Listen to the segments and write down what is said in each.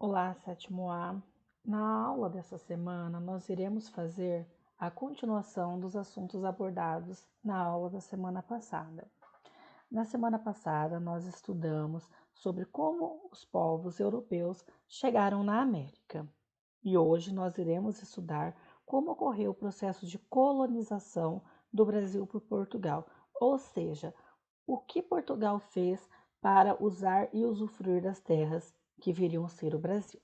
Olá, sétimo A. Na aula dessa semana, nós iremos fazer a continuação dos assuntos abordados na aula da semana passada. Na semana passada, nós estudamos sobre como os povos europeus chegaram na América. E hoje nós iremos estudar como ocorreu o processo de colonização do Brasil por Portugal, ou seja, o que Portugal fez para usar e usufruir das terras que viriam ser o Brasil.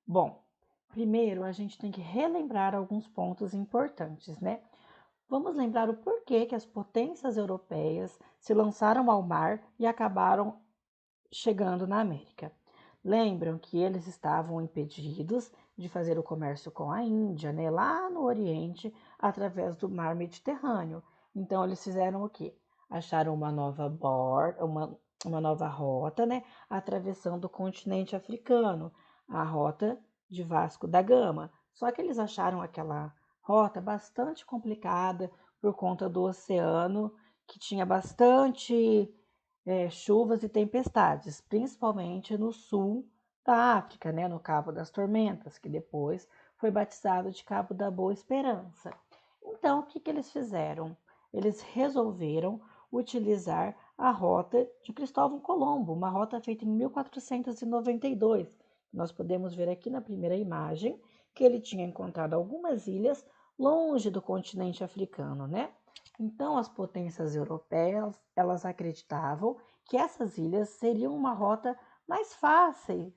Bom, primeiro a gente tem que relembrar alguns pontos importantes, né? Vamos lembrar o porquê que as potências europeias se lançaram ao mar e acabaram chegando na América. Lembram que eles estavam impedidos de fazer o comércio com a Índia, né, lá no Oriente, através do mar Mediterrâneo. Então eles fizeram o quê? Acharam uma nova rota, né, atravessando o continente africano, a rota de Vasco da Gama. Só que eles acharam aquela rota bastante complicada por conta do oceano, que tinha bastante chuvas e tempestades, principalmente no sul da África, né, no Cabo das Tormentas, que depois foi batizado de Cabo da Boa Esperança. Então, o que, que eles fizeram? Eles resolveram utilizar a rota de Cristóvão Colombo, uma rota feita em 1492. Nós podemos ver aqui na primeira imagem que ele tinha encontrado algumas ilhas longe do continente africano, né? Então, as potências europeias, elas acreditavam que essas ilhas seriam uma rota mais fácil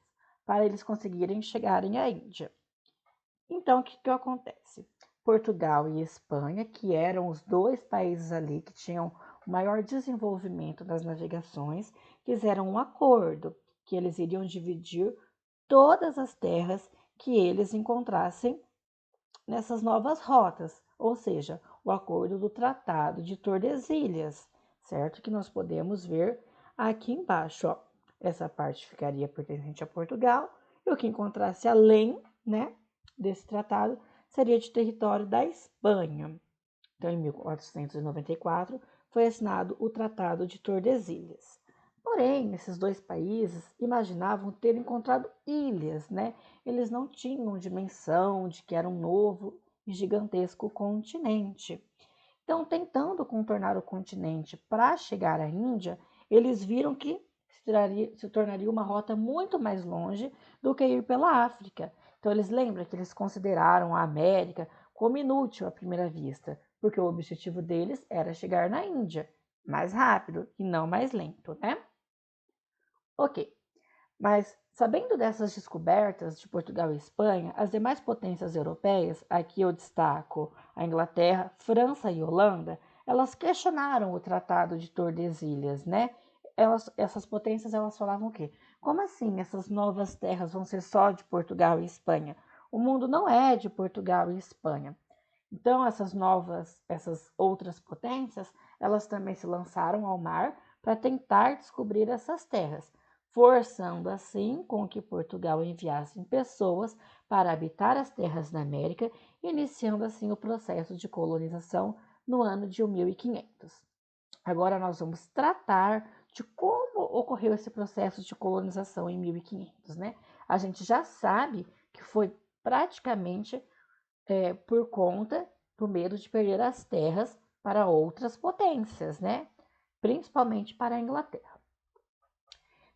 para eles conseguirem chegarem à Índia. Então, o que acontece? Portugal e Espanha, que eram os dois países ali que tinham o maior desenvolvimento das navegações, fizeram um acordo que eles iriam dividir todas as terras que eles encontrassem nessas novas rotas, ou seja, o acordo do Tratado de Tordesilhas, certo? Que nós podemos ver aqui embaixo, ó. Essa parte ficaria pertencente a Portugal e o que encontrasse além, né, desse tratado seria de território da Espanha. Então, em 1494 foi assinado o Tratado de Tordesilhas. Porém, esses dois países imaginavam ter encontrado ilhas, né? Eles não tinham dimensão de que era um novo e gigantesco continente. Então, tentando contornar o continente para chegar à Índia, eles viram que se tornaria uma rota muito mais longe do que ir pela África. Então, eles lembram que eles consideraram a América como inútil à primeira vista, porque o objetivo deles era chegar na Índia mais rápido e não mais lento, né? Ok, mas sabendo dessas descobertas de Portugal e Espanha, as demais potências europeias, aqui eu destaco a Inglaterra, França e Holanda, elas questionaram o Tratado de Tordesilhas, né? Essas potências elas falavam o quê? Como assim essas novas terras vão ser só de Portugal e Espanha? O mundo não é de Portugal e Espanha. Então essas outras potências, elas também se lançaram ao mar para tentar descobrir essas terras, forçando assim com que Portugal enviasse pessoas para habitar as terras da América, iniciando assim o processo de colonização no ano de 1500. Agora nós vamos tratar de como ocorreu esse processo de colonização em 1500, né? A gente já sabe que foi praticamente por conta do medo de perder as terras para outras potências, né? Principalmente para a Inglaterra.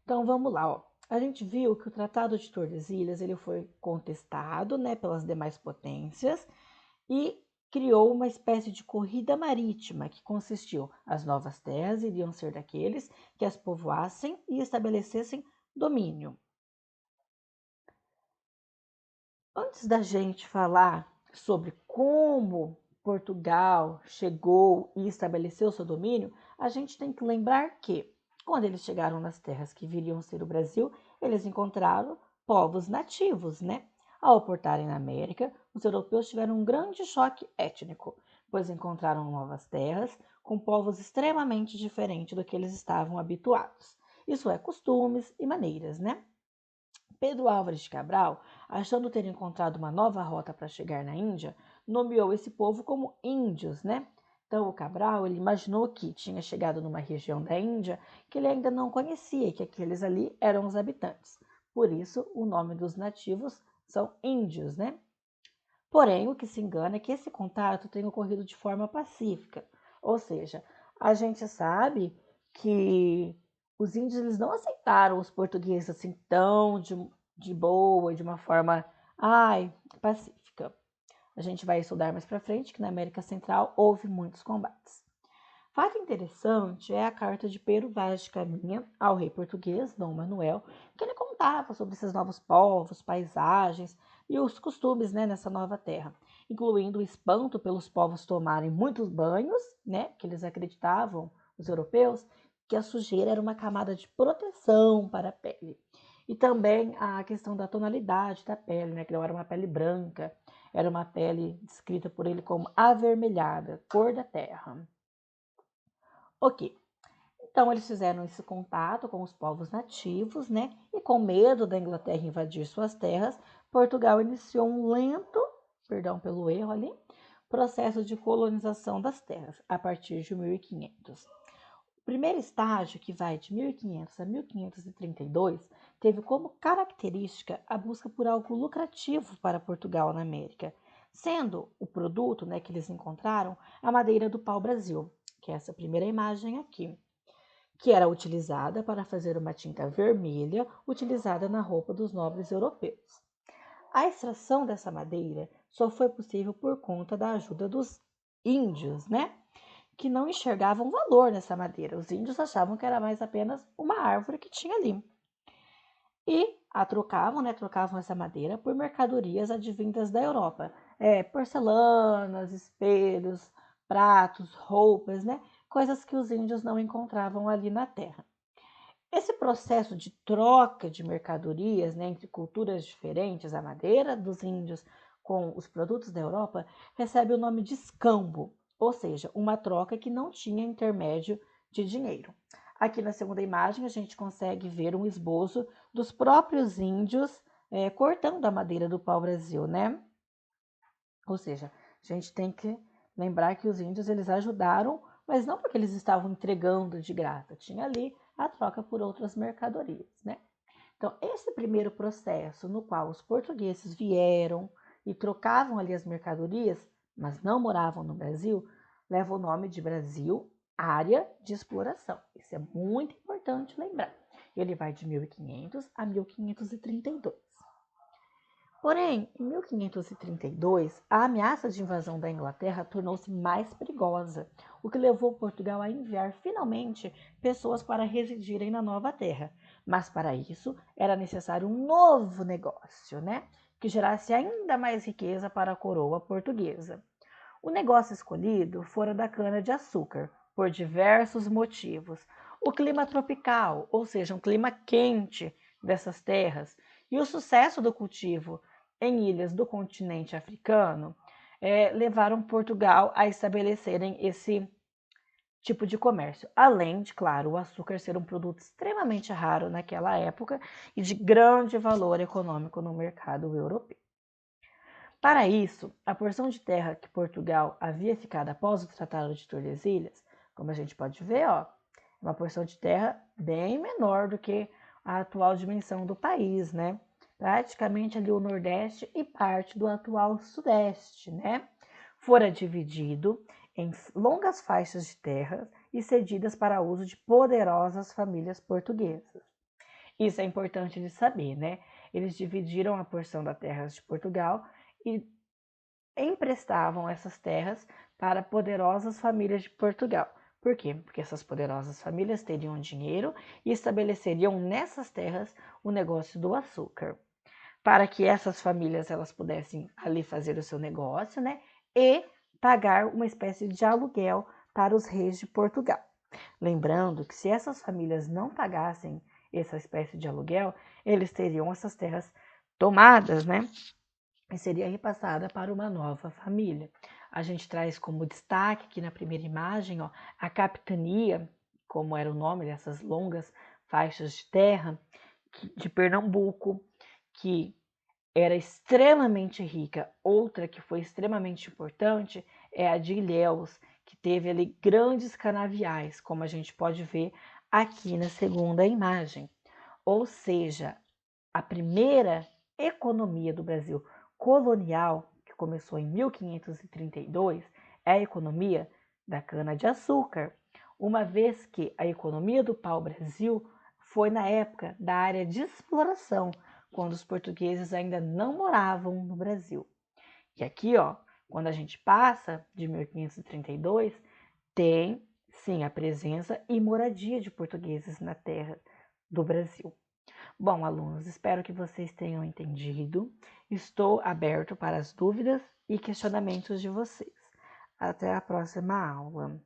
Então vamos lá, ó. A gente viu que o Tratado de Tordesilhas ele foi contestado, né, pelas demais potências e criou uma espécie de corrida marítima que consistiu: as novas terras iriam ser daqueles que as povoassem e estabelecessem domínio. Antes da gente falar sobre como Portugal chegou e estabeleceu seu domínio, a gente tem que lembrar que, quando eles chegaram nas terras que viriam ser o Brasil, eles encontraram povos nativos, né? Ao portarem na América, os europeus tiveram um grande choque étnico, pois encontraram novas terras com povos extremamente diferentes do que eles estavam habituados. Isso é, costumes e maneiras, né? Pedro Álvares de Cabral, achando ter encontrado uma nova rota para chegar na Índia, nomeou esse povo como índios, né? Então, o Cabral ele imaginou que tinha chegado numa região da Índia que ele ainda não conhecia, que aqueles ali eram os habitantes. Por isso, o nome dos nativos são índios, né? Porém, o que se engana é que esse contato tem ocorrido de forma pacífica. Ou seja, a gente sabe que os índios eles não aceitaram os portugueses assim tão de boa, de uma forma pacífica. A gente vai estudar mais para frente que na América Central houve muitos combates. Fato interessante é a carta de Pero Vaz de Caminha ao rei português, Dom Manuel, que ele contava sobre esses novos povos, paisagens e os costumes, né, nessa nova terra, incluindo o espanto pelos povos tomarem muitos banhos, né, que eles acreditavam, os europeus, que a sujeira era uma camada de proteção para a pele. E também a questão da tonalidade da pele, né, que não era uma pele branca, era uma pele descrita por ele como avermelhada, cor da terra. Ok, então eles fizeram esse contato com os povos nativos, né? E com medo da Inglaterra invadir suas terras, Portugal iniciou um lento, perdão pelo erro ali, processo de colonização das terras a partir de 1500. O primeiro estágio, que vai de 1500 a 1532, teve como característica a busca por algo lucrativo para Portugal na América, sendo o produto, né, que eles encontraram a madeira do pau-brasil, que é essa primeira imagem aqui, que era utilizada para fazer uma tinta vermelha utilizada na roupa dos nobres europeus. A extração dessa madeira só foi possível por conta da ajuda dos índios, né? Que não enxergavam valor nessa madeira. Os índios achavam que era mais apenas uma árvore que tinha ali. E a trocavam, né? Trocavam essa madeira por mercadorias advindas da Europa. Porcelanas, espelhos, pratos, roupas, né? Coisas que os índios não encontravam ali na terra. Esse processo de troca de mercadorias, né, entre culturas diferentes, a madeira dos índios com os produtos da Europa, recebe o nome de escambo, ou seja, uma troca que não tinha intermédio de dinheiro. Aqui na segunda imagem a gente consegue ver um esboço dos próprios índios cortando a madeira do pau-brasil, né? Ou seja, a gente tem que lembrar que os índios eles ajudaram, mas não porque eles estavam entregando de graça, tinha ali a troca por outras mercadorias, né? Então, esse primeiro processo no qual os portugueses vieram e trocavam ali as mercadorias, mas não moravam no Brasil, leva o nome de Brasil Área de Exploração. Isso é muito importante lembrar. Ele vai de 1500 a 1532. Porém, em 1532, a ameaça de invasão da Inglaterra tornou-se mais perigosa, o que levou Portugal a enviar finalmente pessoas para residirem na nova terra. Mas para isso era necessário um novo negócio, né? Que gerasse ainda mais riqueza para a coroa portuguesa. O negócio escolhido fora da cana-de-açúcar, por diversos motivos. O clima tropical, ou seja, um clima quente dessas terras, e o sucesso do cultivo em ilhas do continente africano levaram Portugal a estabelecerem esse tipo de comércio. Além de, claro, o açúcar ser um produto extremamente raro naquela época e de grande valor econômico no mercado europeu. Para isso, a porção de terra que Portugal havia ficado após o Tratado de Tordesilhas, como a gente pode ver, é uma porção de terra bem menor do que a atual dimensão do país, né? Praticamente ali o Nordeste e parte do atual Sudeste, né? Fora dividido em longas faixas de terra e cedidas para uso de poderosas famílias portuguesas. Isso é importante de saber, né? Eles dividiram a porção da terra de Portugal e emprestavam essas terras para poderosas famílias de Portugal. Por quê? Porque essas poderosas famílias teriam dinheiro e estabeleceriam nessas terras o negócio do açúcar. Para que essas famílias elas pudessem ali fazer o seu negócio, né? E pagar uma espécie de aluguel para os reis de Portugal. Lembrando que se essas famílias não pagassem essa espécie de aluguel, eles teriam essas terras tomadas, né? E seria repassada para uma nova família. A gente traz como destaque aqui na primeira imagem a capitania, como era o nome dessas longas faixas de terra de Pernambuco, que era extremamente rica. Outra que foi extremamente importante é a de Ilhéus, que teve ali grandes canaviais, como a gente pode ver aqui na segunda imagem. Ou seja, a primeira economia do Brasil colonial, que começou em 1532, é a economia da cana-de-açúcar, uma vez que a economia do pau-brasil foi na época da área de exploração, quando os portugueses ainda não moravam no Brasil. E aqui, ó, quando a gente passa de 1532, tem sim a presença e moradia de portugueses na terra do Brasil. Bom, alunos, espero que vocês tenham entendido. Estou aberto para as dúvidas e questionamentos de vocês. Até a próxima aula.